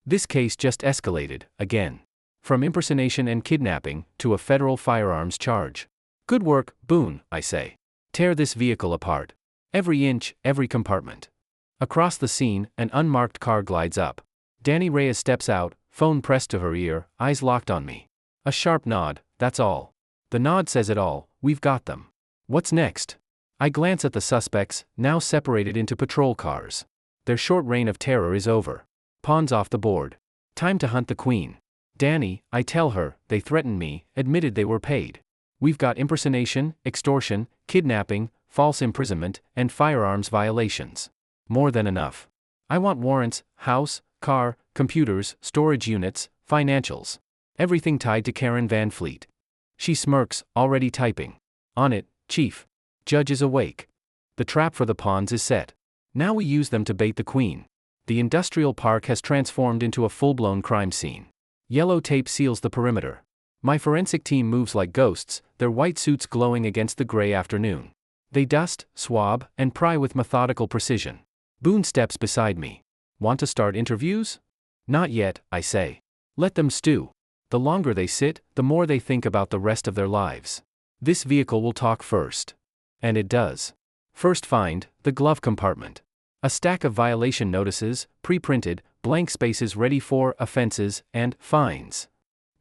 This case just escalated, again. From impersonation and kidnapping, to a federal firearms charge. Good work, Boone, I say. Tear this vehicle apart. Every inch, every compartment. Across the scene, an unmarked car glides up. Danny Reyes steps out, phone pressed to her ear, eyes locked on me. A sharp nod, that's all. The nod says it all, we've got them. What's next? I glance at the suspects, now separated into patrol cars. Their short reign of terror is over. Pawns off the board. Time to hunt the queen. Danny, I tell her, they threatened me, admitted they were paid. We've got impersonation, extortion, kidnapping, false imprisonment, and firearms violations. More than enough. I want warrants, house, car, computers, storage units, financials. Everything tied to Karen Van Fleet. She smirks, already typing. On it, Chief. Judge is awake. The trap for the pawns is set. Now we use them to bait the queen. The industrial park has transformed into a full-blown crime scene. Yellow tape seals the perimeter. My forensic team moves like ghosts, their white suits glowing against the gray afternoon. They dust, swab, and pry with methodical precision. Boone steps beside me. Want to start interviews? Not yet, I say. Let them stew. The longer they sit, the more they think about the rest of their lives. This vehicle will talk first. And it does. First find, the glove compartment. A stack of violation notices, pre-printed, blank spaces ready for offenses and fines.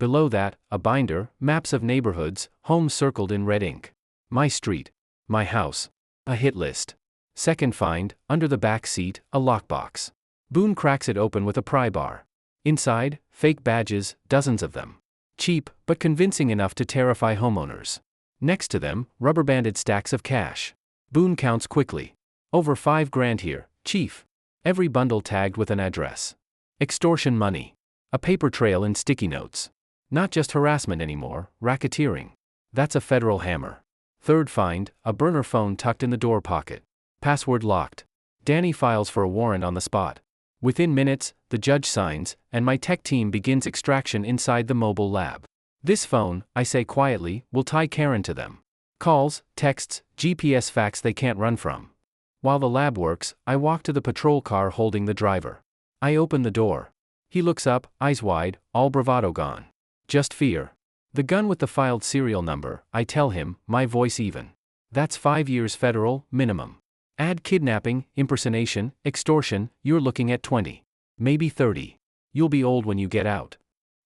Below that, a binder, maps of neighborhoods, homes circled in red ink. My street. My house. A hit list. Second find, under the back seat, a lockbox. Boone cracks it open with a pry bar. Inside, fake badges, dozens of them. Cheap, but convincing enough to terrify homeowners. Next to them, rubber-banded stacks of cash. Boone counts quickly. Over $5,000 here, Chief. Every bundle tagged with an address. Extortion money. A paper trail in sticky notes. Not just harassment anymore, racketeering. That's a federal hammer. Third find, a burner phone tucked in the door pocket. Password locked. Danny files for a warrant on the spot. Within minutes, the judge signs, and my tech team begins extraction inside the mobile lab. This phone, I say quietly, will tie Karen to them. Calls, texts, GPS facts they can't run from. While the lab works, I walk to the patrol car holding the driver. I open the door. He looks up, eyes wide, all bravado gone. Just fear. The gun with the filed serial number, I tell him, my voice even. That's 5 years federal, minimum. Add kidnapping, impersonation, extortion, you're looking at 20. Maybe 30. You'll be old when you get out.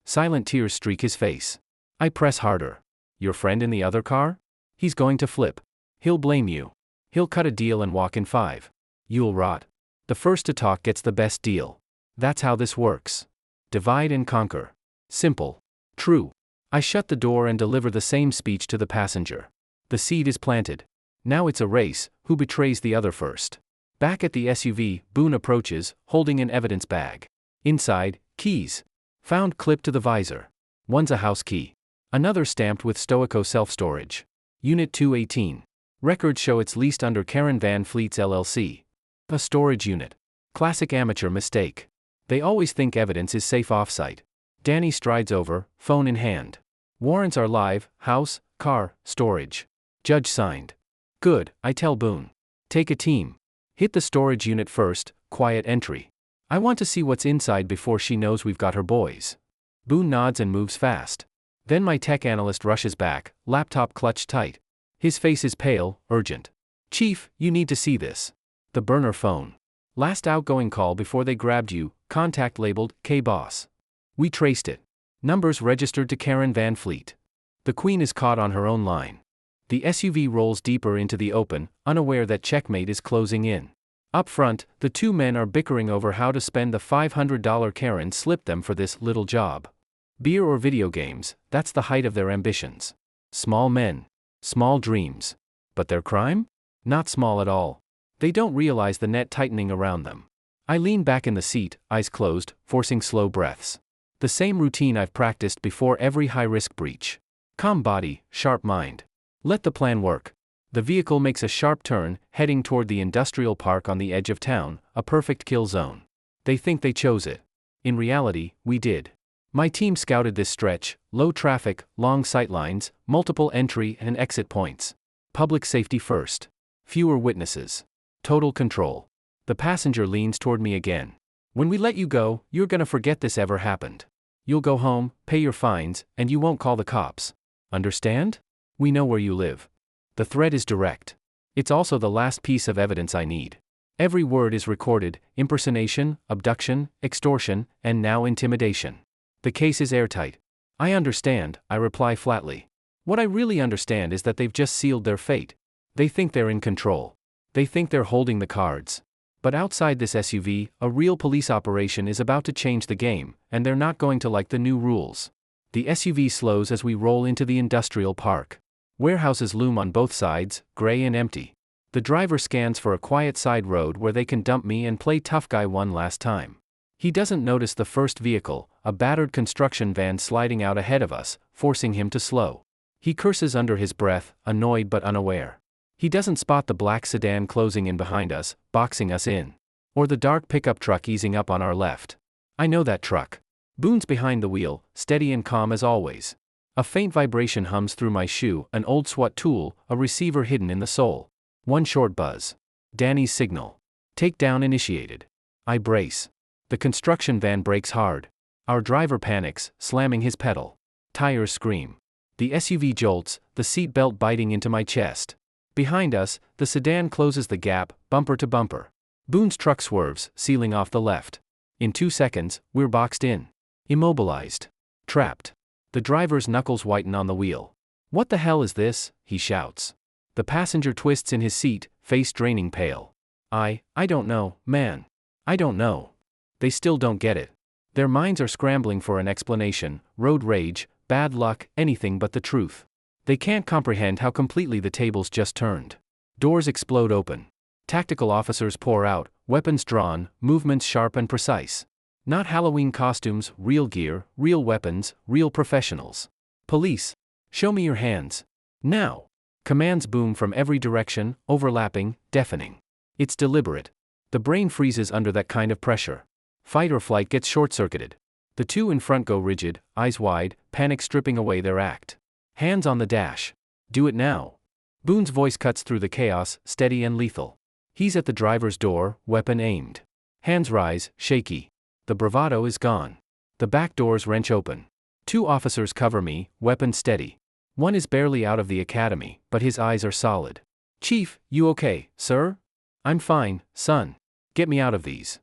Silent tears streak his face. I press harder. Your friend in the other car? He's going to flip. He'll blame you. He'll cut a deal and walk in 5. You'll rot. The first to talk gets the best deal. That's how this works. Divide and conquer. Simple. True. I shut the door and deliver the same speech to the passenger. The seed is planted. Now it's a race, who betrays the other first. Back at the SUV, Boone approaches, holding an evidence bag. Inside, keys. Found clipped to the visor. One's a house key. Another stamped with Stoico self-storage. Unit 218. Records show it's leased under Karen Van Fleet's LLC. A storage unit. Classic amateur mistake. They always think evidence is safe off-site. Danny strides over, phone in hand. Warrants are live, house, car, storage. Judge signed. Good, I tell Boone. Take a team. Hit the storage unit first, quiet entry. I want to see what's inside before she knows we've got her boys. Boone nods and moves fast. Then my tech analyst rushes back, laptop clutched tight. His face is pale, urgent. Chief, you need to see this. The burner phone. Last outgoing call before they grabbed you, contact labeled K-Boss. We traced it. Numbers registered to Karen Van Fleet. The queen is caught on her own line. The SUV rolls deeper into the open, unaware that checkmate is closing in. Up front, the two men are bickering over how to spend the $500 Karen slipped them for this little job. Beer or video games, that's the height of their ambitions. Small men. Small dreams. But their crime? Not small at all. They don't realize the net tightening around them. I lean back in the seat, eyes closed, forcing slow breaths. The same routine I've practiced before every high-risk breach. Calm body, sharp mind. Let the plan work. The vehicle makes a sharp turn, heading toward the industrial park on the edge of town, a perfect kill zone. They think they chose it. In reality, we did. My team scouted this stretch, low traffic, long sightlines, multiple entry and exit points. Public safety first. Fewer witnesses. Total control. The passenger leans toward me again. When we let you go, you're gonna forget this ever happened. You'll go home, pay your fines, and you won't call the cops. Understand? We know where you live. The threat is direct. It's also the last piece of evidence I need. Every word is recorded: impersonation, abduction, extortion, and now intimidation. The case is airtight. I understand, I reply flatly. What I really understand is that they've just sealed their fate. They think they're in control. They think they're holding the cards. But outside this SUV, a real police operation is about to change the game, and they're not going to like the new rules. The SUV slows as we roll into the industrial park. Warehouses loom on both sides, gray and empty. The driver scans for a quiet side road where they can dump me and play tough guy one last time. He doesn't notice the first vehicle, a battered construction van sliding out ahead of us, forcing him to slow. He curses under his breath, annoyed but unaware. He doesn't spot the black sedan closing in behind us, boxing us in. Or the dark pickup truck easing up on our left. I know that truck. Boone's behind the wheel, steady and calm as always. A faint vibration hums through my shoe, an old SWAT tool, a receiver hidden in the sole. One short buzz. Danny's signal. Takedown initiated. I brace. The construction van brakes hard. Our driver panics, slamming his pedal. Tires scream. The SUV jolts, the seat belt biting into my chest. Behind us, the sedan closes the gap, bumper to bumper. Boone's truck swerves, sealing off the left. In 2 seconds, we're boxed in. Immobilized. Trapped. The driver's knuckles whiten on the wheel. "What the hell is this?" he shouts. The passenger twists in his seat, face draining pale. I don't know, man. I don't know. They still don't get it. Their minds are scrambling for an explanation: road rage, bad luck, anything but the truth. They can't comprehend how completely the tables just turned. Doors explode open. Tactical officers pour out, weapons drawn, movements sharp and precise. Not Halloween costumes, real gear, real weapons, real professionals. Police. Show me your hands. Now. Commands boom from every direction, overlapping, deafening. It's deliberate. The brain freezes under that kind of pressure. Fight or flight gets short-circuited. The two in front go rigid, eyes wide, panic stripping away their act. Hands on the dash. Do it now. Boone's voice cuts through the chaos, steady and lethal. He's at the driver's door, weapon aimed. Hands rise, shaky. The bravado is gone. The back doors wrench open. 2 officers cover me, weapon steady. One is barely out of the academy, but his eyes are solid. "Chief, you okay, sir?" "I'm fine, son. Get me out of these."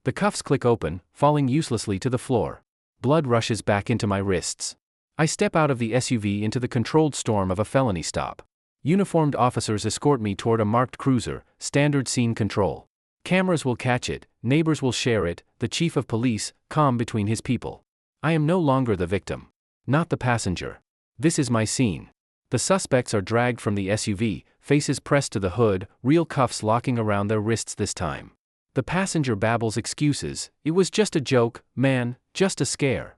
The cuffs click open, falling uselessly to the floor. Blood rushes back into my wrists. I step out of the SUV into the controlled storm of a felony stop. Uniformed officers escort me toward a marked cruiser, standard scene control. Cameras will catch it, neighbors will share it, the chief of police, calm between his people. I am no longer the victim. Not the passenger. This is my scene. The suspects are dragged from the SUV, faces pressed to the hood, real cuffs locking around their wrists this time. The passenger babbles excuses: "It was just a joke, man, just a scare."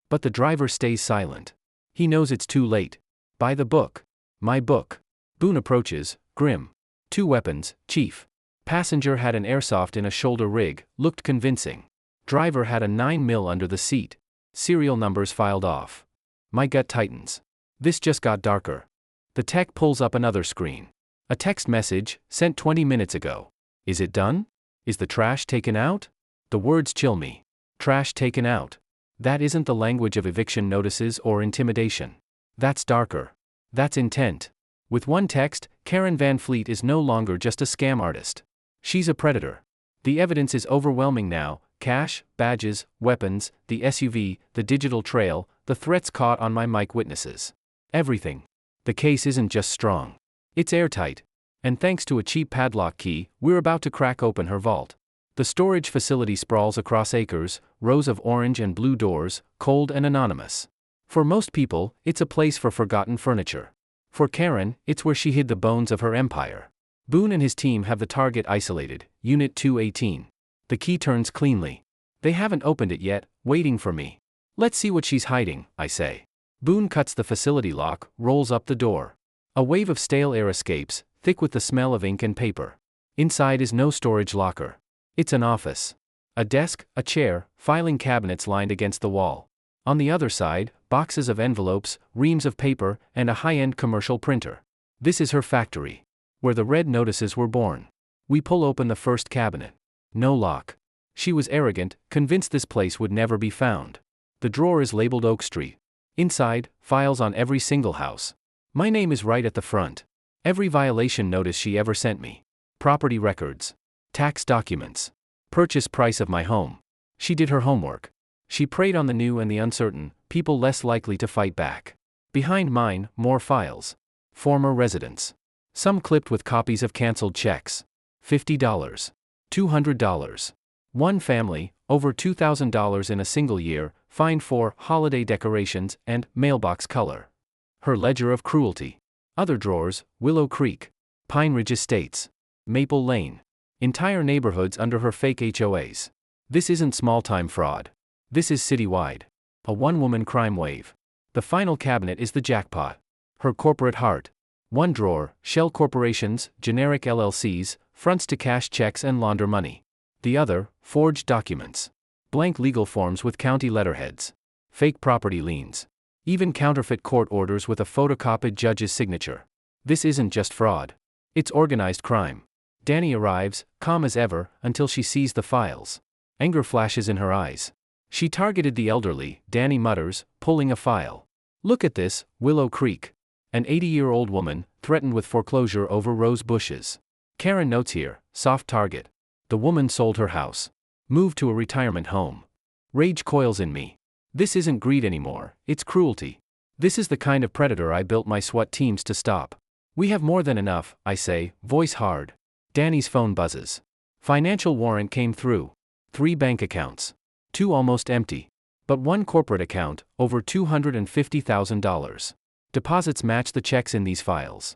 But the driver stays silent. He knows it's too late. By the book. My book. Boone approaches, grim. 2 weapons, chief. Passenger had an airsoft in a shoulder rig, looked convincing. Driver had a 9mm under the seat. Serial numbers filed off. My gut tightens. This just got darker. The tech pulls up another screen. A text message, sent 20 minutes ago. Is it done? Is the trash taken out? The words chill me. Trash taken out. That isn't the language of eviction notices or intimidation. That's darker. That's intent. With one text, Karen Van Fleet is no longer just a scam artist. She's a predator. The evidence is overwhelming now: cash, badges, weapons, the SUV, the digital trail, the threats caught on my mic witnesses. Everything. The case isn't just strong. It's airtight. And thanks to a cheap padlock key, we're about to crack open her vault. The storage facility sprawls across acres, rows of orange and blue doors, cold and anonymous. For most people, it's a place for forgotten furniture. For Karen, it's where she hid the bones of her empire. Boone and his team have the target isolated, Unit 218. The key turns cleanly. They haven't opened it yet, waiting for me. "Let's see what she's hiding," I say. Boone cuts the facility lock, rolls up the door. A wave of stale air escapes, thick with the smell of ink and paper. Inside is no storage locker. It's an office. A desk, a chair, filing cabinets lined against the wall. On the other side, boxes of envelopes, reams of paper, and a high-end commercial printer. This is her factory. Where the red notices were born. We pull open the first cabinet. No lock. She was arrogant, convinced this place would never be found. The drawer is labeled Oak Street. Inside, files on every single house. My name is right at the front. Every violation notice she ever sent me. Property records. Tax documents. Purchase price of my home. She did her homework. She preyed on the new and the uncertain, people less likely to fight back. Behind mine, more files. Former residents. Some clipped with copies of canceled checks. $50. $200. One family, over $2,000 in a single year, fined for holiday decorations and mailbox color. Her ledger of cruelty. Other drawers, Willow Creek. Pine Ridge Estates. Maple Lane. Entire neighborhoods under her fake HOAs. This isn't small-time fraud. This is citywide. A one-woman crime wave. The final cabinet is the jackpot. Her corporate heart. One drawer, shell corporations, generic LLCs, fronts to cash checks and launder money. The other, forged documents. Blank legal forms with county letterheads. Fake property liens. Even counterfeit court orders with a photocopied judge's signature. This isn't just fraud. It's organized crime. Danny arrives, calm as ever, until she sees the files. Anger flashes in her eyes. She targeted the elderly, Danny mutters, pulling a file. Look at this, Willow Creek. An 80-year-old woman, threatened with foreclosure over rose bushes. Karen notes here, soft target. The woman sold her house. Moved to a retirement home. Rage coils in me. This isn't greed anymore, it's cruelty. This is the kind of predator I built my SWAT teams to stop. We have more than enough, I say, voice hard. Danny's phone buzzes. Financial warrant came through. 3 bank accounts. 2 almost empty. But 1 corporate account, over $250,000. Deposits match the checks in these files.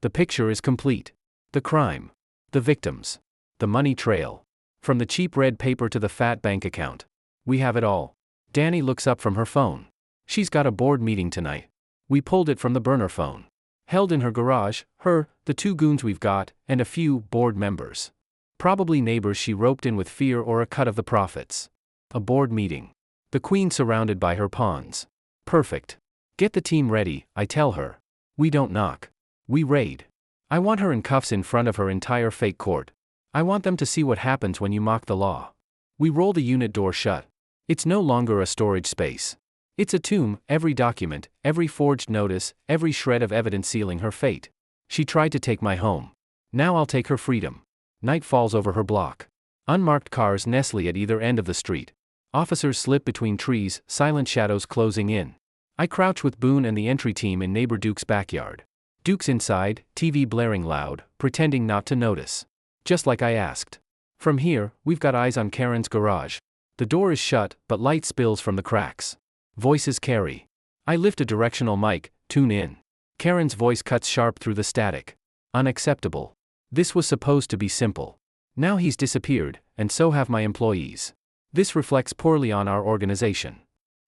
The picture is complete. The crime. The victims. The money trail. From the cheap red paper to the fat bank account. We have it all. Danny looks up from her phone. She's got a board meeting tonight. We pulled it from the burner phone. Held in her garage, her, the 2 goons we've got, and a few board members. Probably neighbors she roped in with fear or a cut of the profits. A board meeting. The queen surrounded by her pawns. Perfect. Get the team ready, I tell her. We don't knock. We raid. I want her in cuffs in front of her entire fake court. I want them to see what happens when you mock the law. We roll the unit door shut. It's no longer a storage space. It's a tomb, every document, every forged notice, every shred of evidence sealing her fate. She tried to take my home. Now I'll take her freedom. Night falls over her block. Unmarked cars nestle at either end of the street. Officers slip between trees, silent shadows closing in. I crouch with Boone and the entry team in neighbor Duke's backyard. Duke's inside, TV blaring loud, pretending not to notice. Just like I asked. From here, we've got eyes on Karen's garage. The door is shut, but light spills from the cracks. Voices carry. I lift a directional mic, tune in. Karen's voice cuts sharp through the static. Unacceptable. This was supposed to be simple. Now he's disappeared, and so have my employees. This reflects poorly on our organization.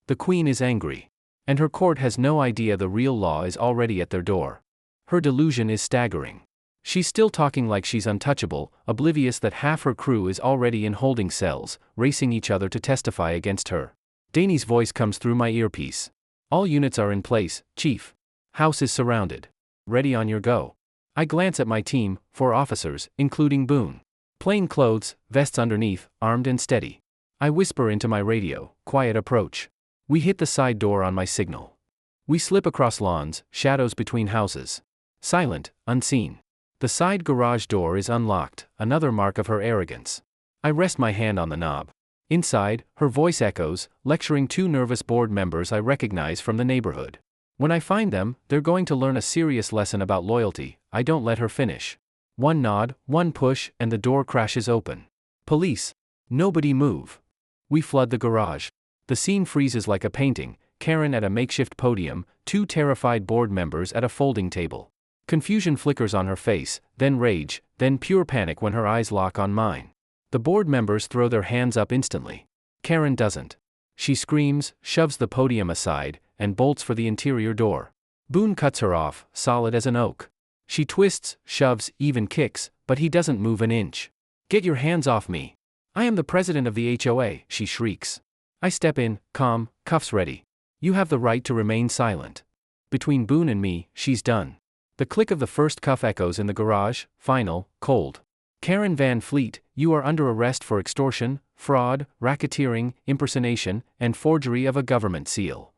The Queen is angry. And her court has no idea the real law is already at their door. Her delusion is staggering. She's still talking like she's untouchable, oblivious that half her crew is already in holding cells, racing each other to testify against her. Danny's voice comes through my earpiece. All units are in place, Chief. House is surrounded. Ready on your go. I glance at my team, 4 officers, including Boone. Plain clothes, vests underneath, armed and steady. I whisper into my radio, quiet approach. We hit the side door on my signal. We slip across lawns, shadows between houses. Silent, unseen. The side garage door is unlocked, another mark of her arrogance. I rest my hand on the knob. Inside, her voice echoes, lecturing 2 nervous board members I recognize from the neighborhood. When I find them, they're going to learn a serious lesson about loyalty. I don't let her finish. 1 nod, 1 push, and the door crashes open. Police. Nobody move. We flood the garage. The scene freezes like a painting, Karen at a makeshift podium, 2 terrified board members at a folding table. Confusion flickers on her face, then rage, then pure panic when her eyes lock on mine. The board members throw their hands up instantly. Karen doesn't. She screams, shoves the podium aside, and bolts for the interior door. Boone cuts her off, solid as an oak. She twists, shoves, even kicks, but he doesn't move an inch. Get your hands off me. I am the president of the HOA, she shrieks. I step in, calm, cuffs ready. You have the right to remain silent. Between Boone and me, she's done. The click of the first cuff echoes in the garage, final, cold. Karen Van Fleet, you are under arrest for extortion, fraud, racketeering, impersonation, and forgery of a government seal.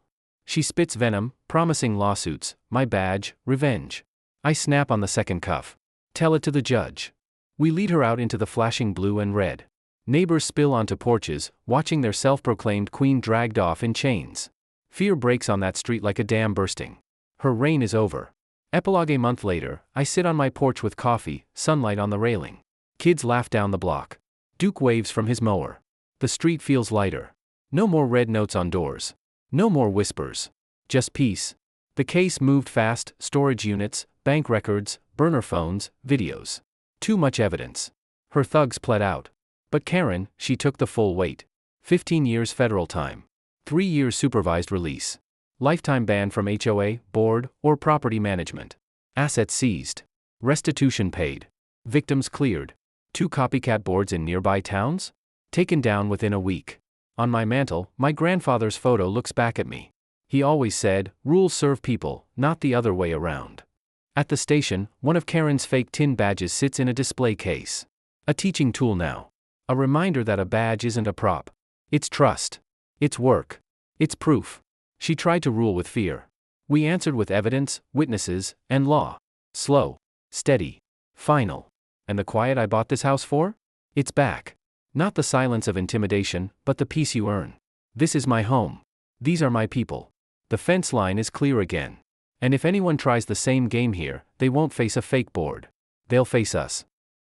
She spits venom, promising lawsuits, my badge, revenge. I snap on the second cuff. Tell it to the judge. We lead her out into the flashing blue and red. Neighbors spill onto porches, watching their self-proclaimed queen dragged off in chains. Fear breaks on that street like a dam bursting. Her reign is over. Epilogue. A month later, I sit on my porch with coffee, sunlight on the railing. Kids laugh down the block. Duke waves from his mower. The street feels lighter. No more red notes on doors. No more whispers. Just peace. The case moved fast: storage units, bank records, burner phones, videos. Too much evidence. Her thugs pled out. But Karen, she took the full weight. 15 years federal time. 3 years supervised release. Lifetime ban from HOA, board, or property management. Assets seized. Restitution paid. Victims cleared. 2 copycat boards in nearby towns? Taken down within a week. On my mantle, my grandfather's photo looks back at me. He always said, rules serve people, not the other way around. At the station, one of Karen's fake tin badges sits in a display case. A teaching tool now. A reminder that a badge isn't a prop. It's trust. It's work. It's proof. She tried to rule with fear. We answered with evidence, witnesses, and law. Slow. Steady. Final. And the quiet I bought this house for? It's back. Not the silence of intimidation, but the peace you earn. This is my home. These are my people. The fence line is clear again. And if anyone tries the same game here, they won't face a fake board. They'll face us.